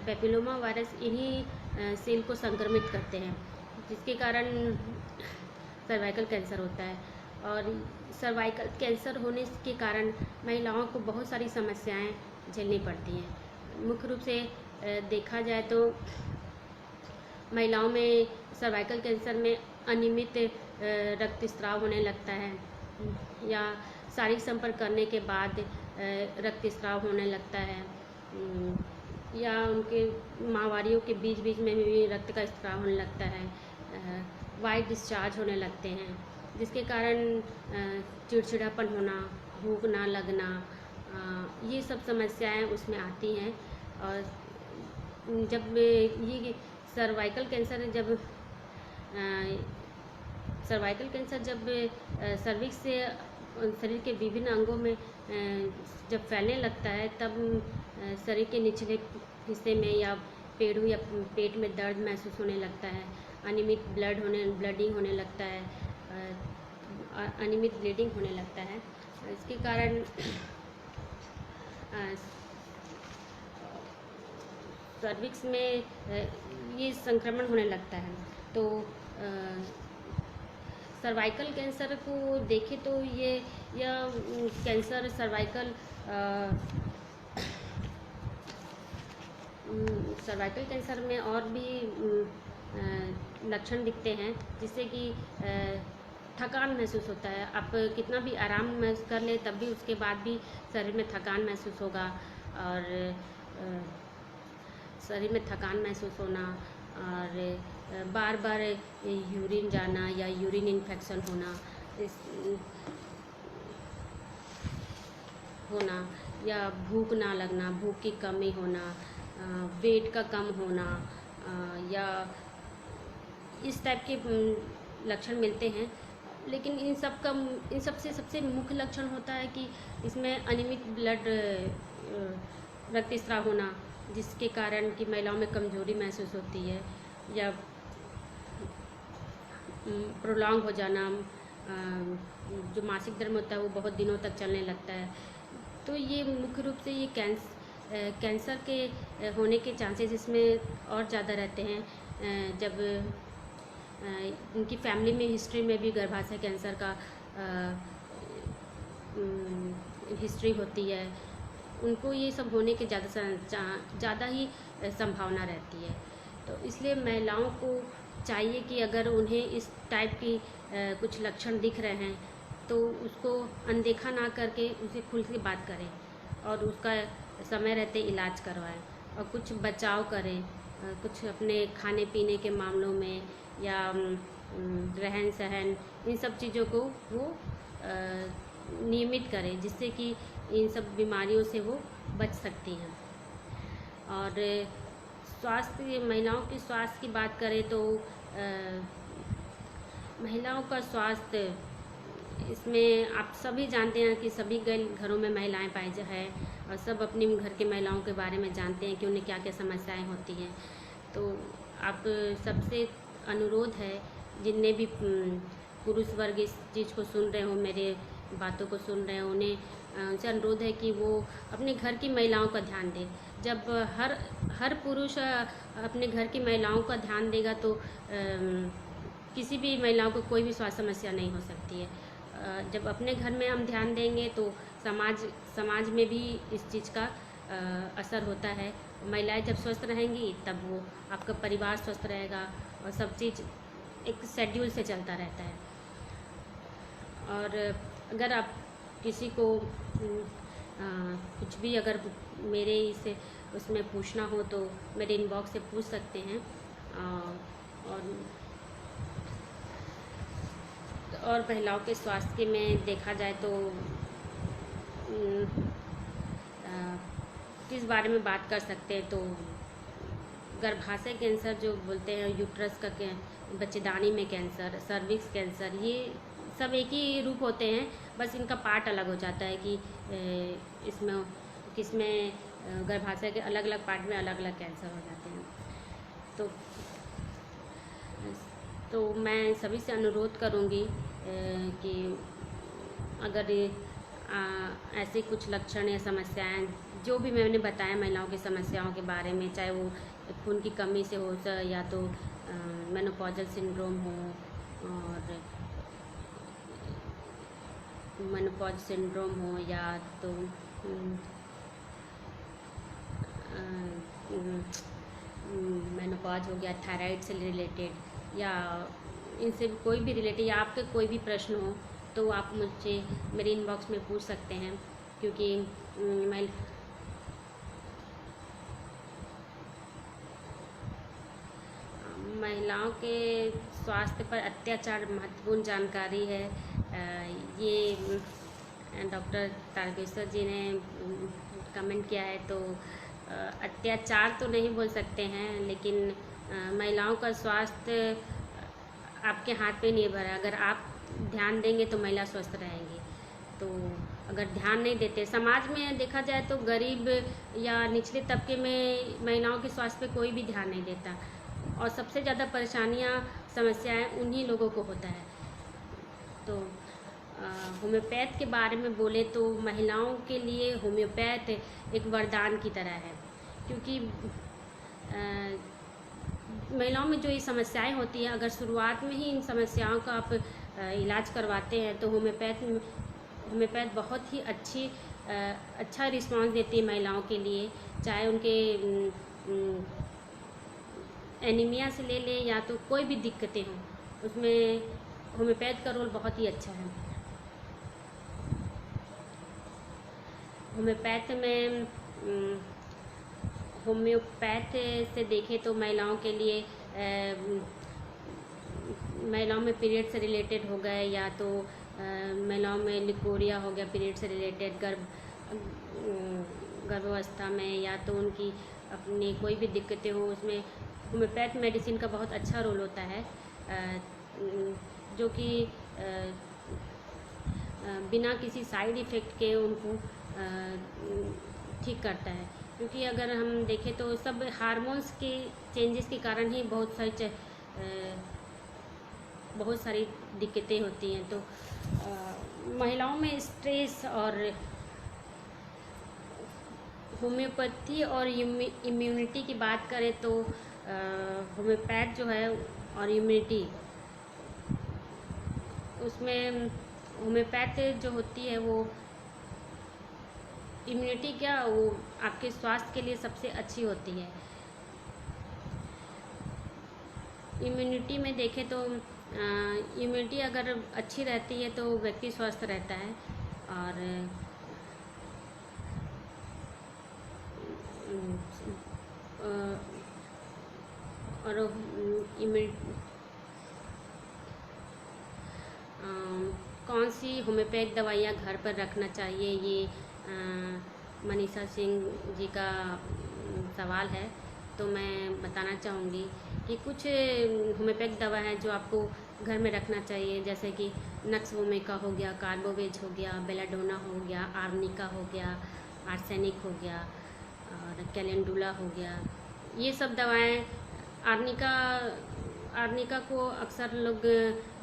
पैपिलोमा वायरस इन्हीं सेल को संक्रमित करते हैं, जिसके कारण सर्वाइकल कैंसर होता है। और सर्वाइकल कैंसर होने के कारण महिलाओं को बहुत सारी समस्याएं झेलनी पड़ती हैं। मुख्य रूप से देखा जाए तो महिलाओं में सर्वाइकल कैंसर में अनियमित रक्तस्राव होने लगता है, या शारीरिक संपर्क करने के बाद रक्तस्राव होने लगता है, या उनके माहवारियों के बीच बीच में भी रक्त का स्राव होने लगता है, वाइट डिस्चार्ज होने लगते हैं, जिसके कारण चिड़चिड़ापन होना, भूख ना लगना, ये सब समस्याएं उसमें आती हैं। और जब ये सर्वाइकल कैंसर जब सर्विक्स से शरीर के विभिन्न अंगों में जब फैलने लगता है तब शरीर के निचले हिस्से में या पेड़ों या पेट में दर्द महसूस होने लगता है, अनियमित ब्लीडिंग होने लगता है, अनियमित ब्लीडिंग होने लगता है। इसके कारण सर्विक्स में ये संक्रमण होने लगता है। तो सर्वाइकल कैंसर को देखें तो यह कैंसर सर्वाइकल कैंसर में और भी लक्षण दिखते हैं, जिससे कि थकान महसूस होता है। आप कितना भी आराम कर ले तब भी उसके बाद भी शरीर में थकान महसूस होगा, और शरीर में थकान महसूस होना, और बार बार यूरिन जाना या यूरिन इन्फेक्शन होना, या भूख ना लगना, भूख की कमी होना, वेट का कम होना, या इस टाइप के लक्षण मिलते हैं। लेकिन इन सब से सबसे मुख्य लक्षण होता है कि इसमें अनियमित रक्तस्राव होना, जिसके कारण कि महिलाओं में कमजोरी महसूस होती है, या प्रोलॉन्ग हो जाना, जो मासिक धर्म होता है वो बहुत दिनों तक चलने लगता है, तो ये मुख्य रूप से ये कैंसर के होने के चांसेस इसमें और ज़्यादा रहते हैं जब उनकी फैमिली में हिस्ट्री में भी गर्भाशय कैंसर का हिस्ट्री होती है, उनको ये सब होने के ज़्यादा ही संभावना रहती है। तो इसलिए महिलाओं को चाहिए कि अगर उन्हें इस टाइप की कुछ लक्षण दिख रहे हैं तो उसको अनदेखा ना करके उसे खुल के बात करें और उसका समय रहते इलाज करवाएं और कुछ बचाव करें, कुछ अपने खाने पीने के मामलों में या रहन सहन, इन सब चीज़ों को वो नियमित करें जिससे कि इन सब बीमारियों से वो बच सकती हैं। और स्वास्थ्य, महिलाओं के स्वास्थ्य की बात करें तो महिलाओं का स्वास्थ्य, इसमें आप सभी जानते हैं कि सभी घरों में महिलाएं पाई है और सब अपनी घर के महिलाओं के बारे में जानते हैं कि उन्हें क्या क्या समस्याएं होती हैं। तो आप सबसे अनुरोध है, जिनने भी पुरुष वर्ग इस चीज़ को सुन रहे हो, मेरे बातों को सुन रहे हो, उन्हें उनसे अनुरोध है कि वो अपने घर की महिलाओं का ध्यान दें। जब हर पुरुष अपने घर की महिलाओं का ध्यान देगा तो किसी भी महिलाओं को कोई भी स्वास्थ्य समस्या नहीं हो सकती है। जब अपने घर में हम ध्यान देंगे तो समाज में भी इस चीज़ का असर होता है। महिलाएं जब स्वस्थ रहेंगी तब वो आपका परिवार स्वस्थ रहेगा और सब चीज़ एक शेड्यूल से चलता रहता है। और अगर आप किसी को कुछ भी अगर मेरे उसमें पूछना हो तो मेरे इनबॉक्स से पूछ सकते हैं। और महिलाओं के स्वास्थ्य के में देखा जाए तो किस बारे में बात कर सकते हैं, तो गर्भाशय कैंसर जो बोलते हैं, यूट्रस का बच्चेदानी में कैंसर, सर्विक्स कैंसर, ये सब एक ही रूप होते हैं, बस इनका पार्ट अलग हो जाता है कि इसमें किसमें गर्भाशय के अलग अलग पार्ट में अलग अलग कैंसर हो जाते हैं। तो मैं सभी से अनुरोध करूँगी कि अगर ऐसे कुछ लक्षण या समस्याएं जो भी मैंने बताया महिलाओं की समस्याओं के बारे में, चाहे वो खून की कमी से हो या तो मेनोपॉजल सिंड्रोम हो, और मेनोपॉज सिंड्रोम हो या तो मेनोपॉज हो गया, थायराइड से रिलेटेड या इनसे कोई भी रिलेटेड, या आपके कोई भी प्रश्न हो तो आप मुझे मेरे इनबॉक्स में पूछ सकते हैं। क्योंकि महिलाओं के स्वास्थ्य पर अत्याचार महत्वपूर्ण जानकारी है। ये डॉक्टर तारकेश्वर जी ने कमेंट किया है, तो अत्याचार तो नहीं बोल सकते हैं, लेकिन महिलाओं का स्वास्थ्य आपके हाथ पे निर्भर है। अगर आप ध्यान देंगे तो महिला स्वस्थ रहेंगी। तो अगर ध्यान नहीं देते, समाज में देखा जाए तो गरीब या निचले तबके में महिलाओं के स्वास्थ्य पे कोई भी ध्यान नहीं देता, और सबसे ज़्यादा परेशानियां, समस्याएं उन्हीं लोगों को होता है। तो होम्योपैथ के बारे में बोले तो महिलाओं के लिए होम्योपैथ एक वरदान की तरह है, क्योंकि महिलाओं में जो ये समस्याएं होती हैं, अगर शुरुआत में ही इन समस्याओं का आप इलाज करवाते हैं तो होम्योपैथ बहुत ही अच्छा रिस्पांस देती है महिलाओं के लिए। चाहे उनके एनीमिया से ले लें या तो कोई भी दिक्कतें हों, उसमें होम्योपैथ का रोल बहुत ही अच्छा है। होम्योपैथ से देखें तो महिलाओं के लिए महिलाओं में पीरियड से रिलेटेड हो गए, या तो महिलाओं में लिकोरिया हो गया पीरियड से रिलेटेड, गर्भावस्था में, या तो उनकी अपनी कोई भी दिक्कतें हो, उसमें होम्योपैथ मेडिसिन का बहुत अच्छा रोल होता है, जो कि बिना किसी साइड इफ़ेक्ट के उनको ठीक करता है। क्योंकि अगर हम देखें तो सब हार्मोन्स के चेंजेस के कारण ही बहुत सारी दिक्कतें होती हैं। तो महिलाओं में स्ट्रेस और होम्योपैथी और इम्यूनिटी की बात करें तो होम्योपैथ जो है और इम्यूनिटी, उसमें होम्योपैथ जो होती है वो इम्यूनिटी क्या, वो आपके स्वास्थ्य के लिए सबसे अच्छी होती है। इम्यूनिटी में देखें तो इम्यूनिटी अगर अच्छी रहती है तो व्यक्ति स्वस्थ रहता है। और और कौन सी होम्योपैथ दवाइयाँ घर पर रखना चाहिए, ये मनीषा सिंह जी का सवाल है। तो मैं बताना चाहूँगी कि कुछ होम्योपैथ दवा है जो आपको घर में रखना चाहिए, जैसे कि नक्स वोमिका हो गया, कार्बोवेज हो गया, बेलाडोना हो गया, आर्निका हो गया, आर्सेनिक हो गया और कैलेंडुला हो गया। ये सब दवाएं आर्निका को अक्सर लोग,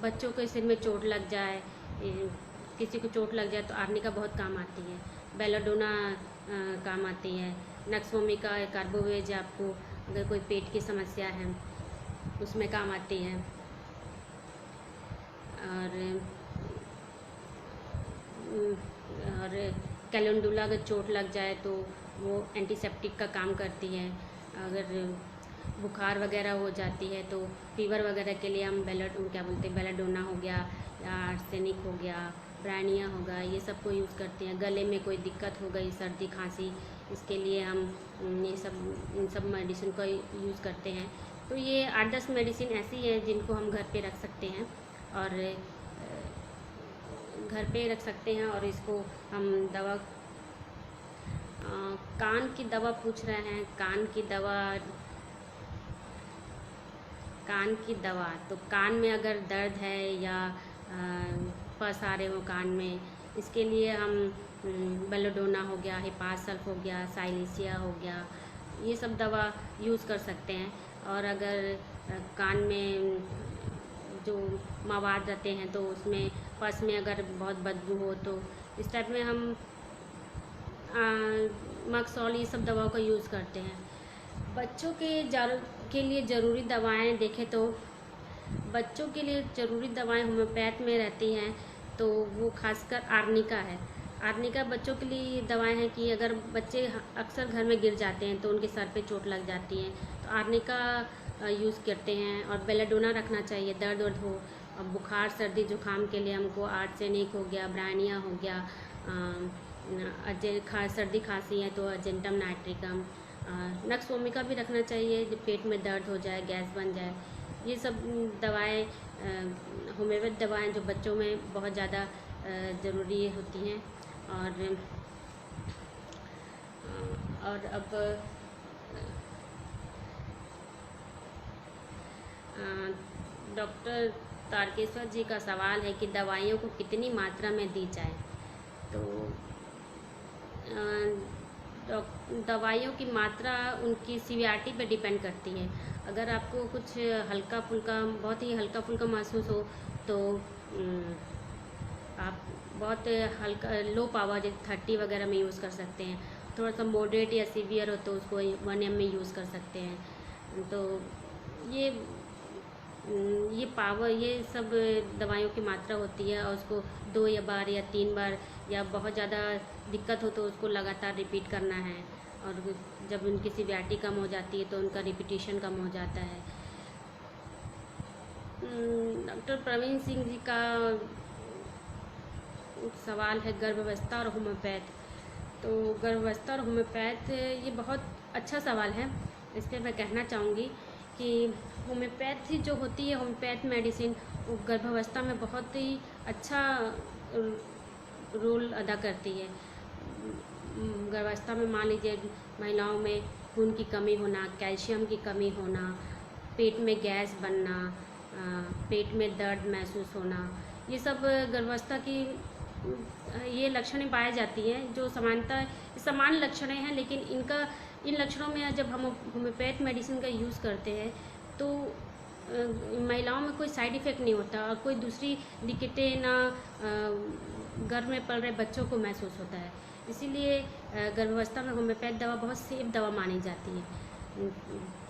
बच्चों के सिर में चोट लग जाए, किसी को चोट लग जाए तो आर्निका बहुत काम आती है। बेलाडोना काम आती है। नक्स वोमिका कार्बोवेज आपको अगर कोई पेट की समस्या है उसमें काम आती है। और कैलेंडुला अगर चोट लग जाए तो वो एंटीसेप्टिक का काम करती है। अगर बुखार वगैरह हो जाती है तो फीवर वगैरह के लिए हम बेलाडोना हो गया या आर्सेनिक हो गया, ब्रानिया होगा, ये सब को यूज़ करते हैं। गले में कोई दिक्कत हो गई, सर्दी खांसी, इसके लिए हम इन सब मेडिसिन का यूज़ करते हैं। तो ये 8-10 मेडिसिन ऐसी हैं जिनको हम घर पे रख सकते हैं और और इसको हम दवा, कान की दवा पूछ रहे हैं। कान की दवा तो कान में अगर दर्द है या पस आ रहे हो कान में, इसके लिए हम बेलाडोना हो गया, हिपासल्फ हो गया, साइलिसिया हो गया, ये सब दवा यूज़ कर सकते हैं। और अगर कान में जो मवाद रहते हैं तो उसमें पस में अगर बहुत बदबू हो तो इस टाइप में हम मक्सॉल, ये सब दवाओं का यूज़ करते हैं। बच्चों के लिए ज़रूरी दवाएं देखें तो बच्चों के लिए ज़रूरी दवाएं होम्योपैथ में रहती हैं, तो वो खासकर आर्निका है। आर्निका बच्चों के लिए दवाएं हैं कि अगर बच्चे अक्सर घर में गिर जाते हैं तो उनके सर पे चोट लग जाती है, तो आर्निका यूज़ करते हैं। और बेलाडोना रखना चाहिए, दर्द हो। और बुखार सर्दी जुकाम के लिए हमको आर्सेनिक हो गया, ब्रानिया हो गया, सर्दी खांसी है तो अर्जेंटम नाइट्रिकम, नक्स वोमिका भी रखना चाहिए जब पेट में दर्द हो जाए, गैस बन जाए। ये सब दवाएं होम्योपैथ दवाएं जो बच्चों में बहुत ज़्यादा ज़रूरी होती हैं। और अब डॉक्टर तारकेश्वर जी का सवाल है कि दवाइयों को कितनी मात्रा में दी जाए। तो दवाइयों की मात्रा उनकी सीवियरिटी पे डिपेंड करती है। अगर आपको कुछ हल्का फुल्का, बहुत ही हल्का फुल्का महसूस हो तो आप बहुत हल्का लो पावर जैसे 30 वगैरह में यूज़ कर सकते हैं। थोड़ा सा मॉडरेट या सीवियर हो तो उसको 1 ml में यूज़ कर सकते हैं। तो ये पावर, ये सब दवाइयों की मात्रा होती है और उसको 2 बार या 3 बार या बहुत ज़्यादा दिक्कत हो तो उसको लगातार रिपीट करना है। और जब उनकी सीवियरिटी कम हो जाती है तो उनका रिपीटिशन कम हो जाता है। डॉक्टर प्रवीण सिंह जी का सवाल है गर्भावस्था और होम्योपैथ। तो गर्भावस्था और होम्योपैथ, ये बहुत अच्छा सवाल है। इस पर मैं कहना चाहूँगी कि होम्योपैथी जो होती है, होम्योपैथ मेडिसिन, वो गर्भावस्था में बहुत ही अच्छा रोल अदा करती है। गर्भावस्था में मान लीजिए महिलाओं में खून की कमी होना, कैल्शियम की कमी होना, पेट में गैस बनना, पेट में दर्द महसूस होना, ये सब गर्भावस्था की ये लक्षणें पाई जाती हैं जो सामान्यतः समान लक्षणें हैं। लेकिन इन लक्षणों में जब हम होम्योपैथ मेडिसिन का यूज़ करते हैं तो महिलाओं में कोई साइड इफ़ेक्ट नहीं होता और कोई दूसरी दिक्कतें ना गर्भ में पल रहे बच्चों को महसूस होता है। इसीलिए गर्भावस्था में होम्योपैथ दवा बहुत सेफ दवा मानी जाती है,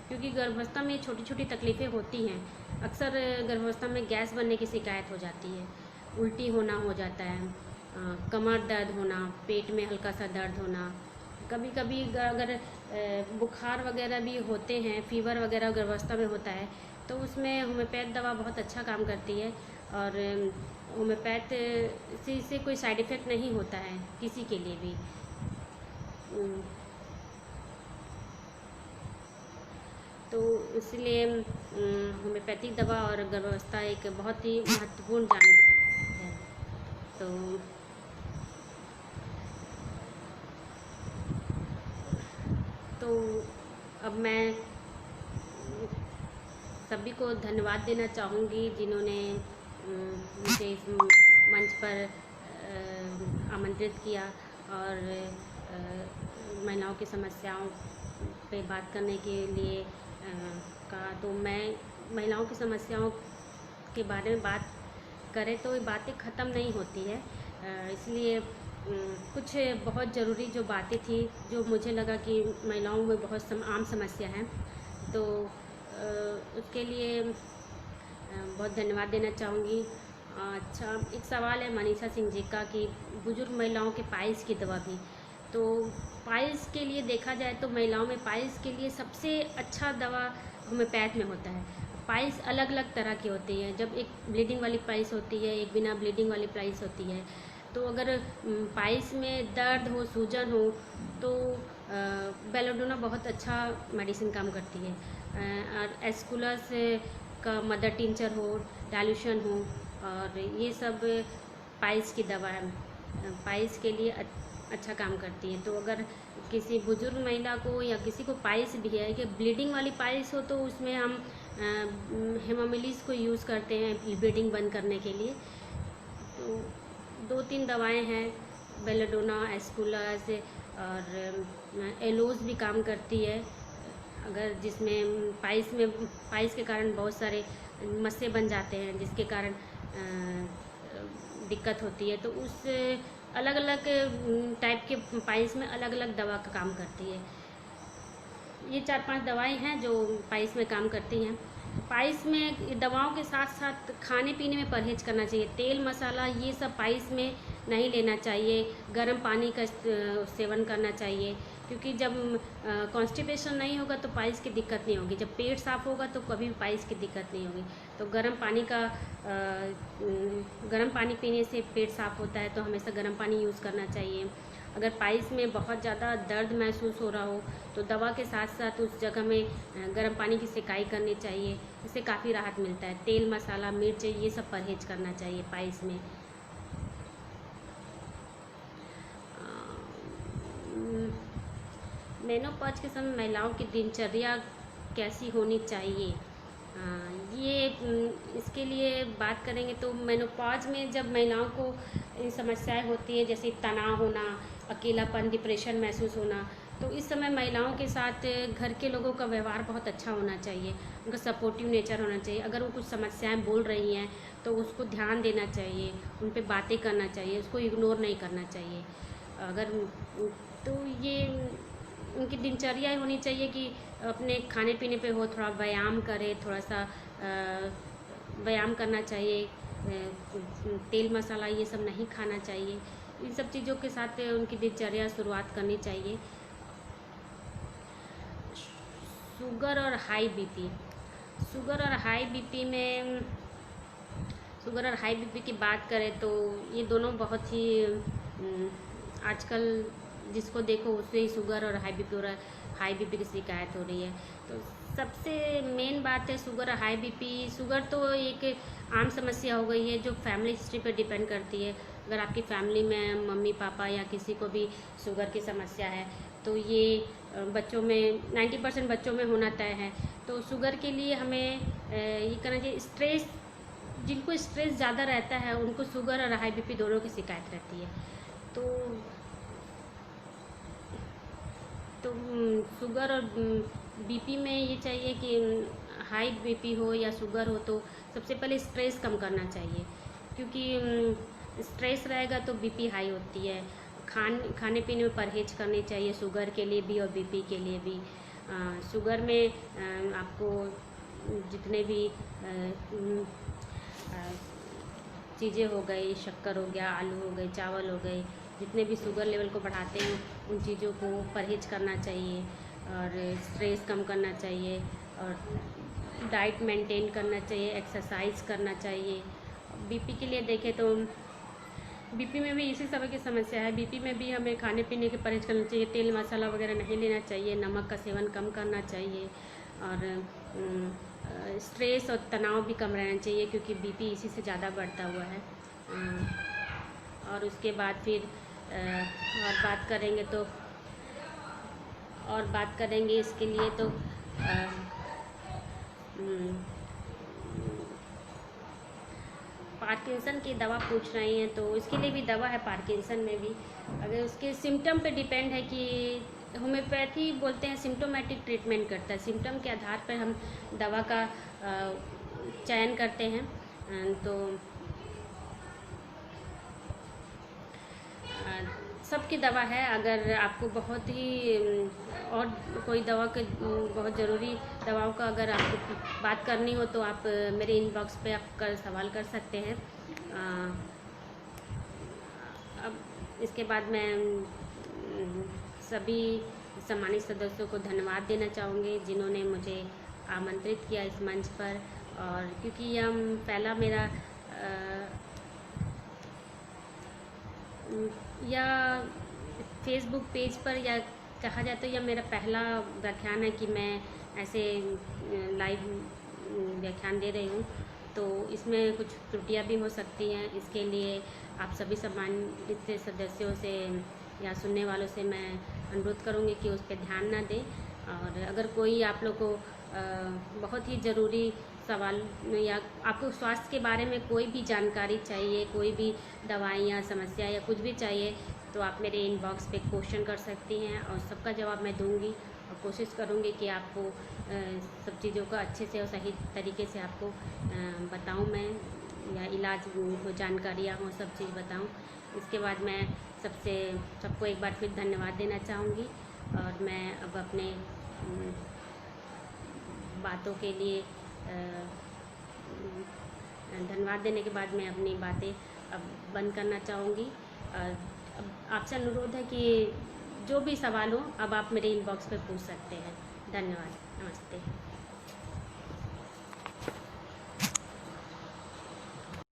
क्योंकि गर्भावस्था में छोटी छोटी तकलीफ़ें होती हैं। अक्सर गर्भावस्था में गैस बनने की शिकायत हो जाती है, उल्टी होना हो जाता है, कमर दर्द होना, पेट में हल्का सा दर्द होना, कभी कभी अगर बुखार वगैरह भी होते हैं, फीवर वगैरह गर्भावस्था में होता है, तो उसमें होम्योपैथ दवा बहुत अच्छा काम करती है। और होम्योपैथ से इससे कोई साइड इफ़ेक्ट नहीं होता है किसी के लिए भी। तो इसलिए होम्योपैथिक दवा और गर्भावस्था एक बहुत ही महत्वपूर्ण जानकारी है। तो अब मैं सभी को धन्यवाद देना चाहूँगी जिन्होंने मुझे इस मंच पर आमंत्रित किया और महिलाओं की समस्याओं पे बात करने के लिए कहा। तो मैं महिलाओं की समस्याओं के बारे में बात करें तो ये बातें ख़त्म नहीं होती है, इसलिए कुछ बहुत ज़रूरी जो बातें थी जो मुझे लगा कि महिलाओं में बहुत आम समस्या है, तो उसके लिए बहुत धन्यवाद देना चाहूँगी। अच्छा, एक सवाल है मनीषा सिंह जी का कि बुजुर्ग महिलाओं के पाइल्स की दवा भी, तो पाइल्स के लिए देखा जाए तो महिलाओं में पाइल्स के लिए सबसे अच्छा दवा होम्योपैथ में होता है। पाइल्स अलग अलग तरह की होती है, जब एक ब्लीडिंग वाली पाइल्स होती है, एक बिना ब्लीडिंग वाली पाइल्स होती है। तो अगर पाइल्स में दर्द हो, सूजन हो, तो बेलाडोना बहुत अच्छा मेडिसिन काम करती है। और एस्कुलस का मदर टिंचर हो, डाइल्यूशन हो, और ये सब पाइल्स की दवा है, पाइल्स के लिए अच्छा काम करती है। तो अगर किसी बुजुर्ग महिला को या किसी को पाइल्स भी है कि ब्लीडिंग वाली पाइल्स हो, तो उसमें हम हेमामिलिस को यूज़ करते हैं ब्लीडिंग बंद करने के लिए। तो 2-3 दवाएं हैं, बेलाडोना, एस्कुलस और एलोज भी काम करती है। अगर जिसमें पाइल्स के कारण बहुत सारे मस्से बन जाते हैं, जिसके कारण दिक्कत होती है, तो उस अलग अलग टाइप के पाइल्स में अलग अलग दवा का काम करती है। ये 4-5 दवाएं हैं जो पाइल्स में काम करती हैं। पाइल्स में दवाओं के साथ साथ खाने पीने में परहेज करना चाहिए। तेल मसाला ये सब पाइल्स में नहीं लेना चाहिए। गर्म पानी का सेवन करना चाहिए, क्योंकि जब कॉन्स्टिपेशन नहीं होगा तो पाइल्स की दिक्कत नहीं होगी। जब पेट साफ़ होगा तो कभी भी पाइल्स की दिक्कत नहीं होगी। तो गर्म पानी पीने से पेट साफ़ होता है, तो हमेशा गर्म पानी यूज़ करना चाहिए। अगर पाइल्स में बहुत ज़्यादा दर्द महसूस हो रहा हो, तो दवा के साथ साथ उस जगह में गर्म पानी की सेकाई करनी चाहिए, इससे काफ़ी राहत मिलता है। तेल मसाला, मिर्च ये सब परहेज करना चाहिए पाइल्स में। मेनोपॉज के समय महिलाओं की दिनचर्या कैसी होनी चाहिए, इसके लिए बात करेंगे तो मेनोपॉज में जब महिलाओं को समस्याएं होती है, जैसे तनाव होना, अकेलापन, डिप्रेशन महसूस होना, तो इस समय महिलाओं के साथ घर के लोगों का व्यवहार बहुत अच्छा होना चाहिए, उनका सपोर्टिव नेचर होना चाहिए। अगर वो कुछ समस्याएं बोल रही हैं तो उसको ध्यान देना चाहिए, उन पर बातें करना चाहिए, उसको इग्नोर नहीं करना चाहिए। अगर तो ये उनकी दिनचर्या होनी चाहिए कि अपने खाने पीने पे हो, थोड़ा व्यायाम करे, थोड़ा सा व्यायाम करना चाहिए, तेल मसाला ये सब नहीं खाना चाहिए। इन सब चीज़ों के साथ उनकी दिनचर्या शुरुआत करनी चाहिए। शुगर और हाई बीपी, शुगर और हाई बीपी की बात करें तो ये दोनों बहुत ही आजकल जिसको देखो उससे ही शुगर और हाई बीपी हो रहा है, हाई बीपी की शिकायत हो रही है। तो सबसे मेन बात है शुगर और हाई बीपी। शुगर तो एक आम समस्या हो गई है जो फैमिली हिस्ट्री पर डिपेंड करती है। अगर आपकी फैमिली में मम्मी पापा या किसी को भी शुगर की समस्या है, तो ये बच्चों में 90% बच्चों में होना तय है। तो शुगर के लिए हमें ये करना चाहिए, स्ट्रेस, जिनको स्ट्रेस ज़्यादा रहता है उनको शुगर और हाई बीपी दोनों की शिकायत रहती है। तो शुगर और बीपी में ये चाहिए कि हाई बीपी हो या शुगर हो तो सबसे पहले स्ट्रेस कम करना चाहिए, क्योंकि स्ट्रेस रहेगा तो बीपी हाई होती है। खाने पीने में परहेज करनी चाहिए, शुगर के लिए भी और बीपी के लिए भी। शुगर में आपको जितने भी चीज़ें हो गई, शक्कर हो गया, आलू हो गए, चावल हो गए, जितने भी शुगर लेवल को बढ़ाते हैं उन चीज़ों को परहेज करना चाहिए और स्ट्रेस कम करना चाहिए और डाइट मेंटेन करना चाहिए, एक्सरसाइज करना चाहिए। बीपी के लिए देखें तो बीपी में भी इसी तरह की समस्या है। बीपी में भी हमें खाने पीने के परहेज करना चाहिए, तेल मसाला वगैरह नहीं लेना चाहिए, नमक का सेवन कम करना चाहिए और स्ट्रेस और तनाव भी कम रहना चाहिए क्योंकि बीपी इसी से ज़्यादा बढ़ता हुआ है। और उसके बाद फिर और बात करेंगे इसके लिए तो पार्किंसन की दवा पूछ रही हैं तो इसके लिए भी दवा है पार्किंसन में भी। अगर उसके सिम्टम पे डिपेंड है कि होम्योपैथी बोलते हैं सिम्टोमेटिक ट्रीटमेंट करता है, सिम्टम के आधार पर हम दवा का चयन करते हैं। तो सबकी दवा है। अगर आपको बहुत ही और कोई दवा के बहुत ज़रूरी दवाओं का अगर आपको बात करनी हो तो आप मेरे इनबॉक्स पे आप सवाल कर सकते हैं। अब इसके बाद मैं सभी सम्मानित सदस्यों को धन्यवाद देना चाहूँगी जिन्होंने मुझे आमंत्रित किया इस मंच पर। और क्योंकि यह पहला मेरा या फेसबुक पेज पर या कहा जाए तो यह मेरा पहला व्याख्यान है कि मैं ऐसे लाइव व्याख्यान दे रही हूँ, तो इसमें कुछ त्रुटियां भी हो सकती हैं। इसके लिए आप सभी सम्मानित सदस्यों से या सुनने वालों से मैं अनुरोध करूँगी कि उस पर ध्यान ना दें। और अगर कोई आप लोग को बहुत ही ज़रूरी सवाल या आपको स्वास्थ्य के बारे में कोई भी जानकारी चाहिए, कोई भी दवाइयाँ समस्या या कुछ भी चाहिए तो आप मेरे इनबॉक्स पे क्वेश्चन कर सकती हैं और सबका जवाब मैं दूंगी और कोशिश करूंगी कि आपको सब चीज़ों का अच्छे से और सही तरीके से आपको बताऊं मैं, या इलाज हो जानकारियाँ हों सब चीज़ बताऊं। इसके बाद मैं सबको एक बार फिर धन्यवाद देना चाहूँगी और मैं अब अपने बातों के लिए धन्यवाद देने के बाद मैं अपनी बातें अब बंद करना चाहूँगी। अब आपसे अनुरोध है कि जो भी सवाल हो अब आप मेरे इनबॉक्स पे पूछ सकते हैं। धन्यवाद, नमस्ते।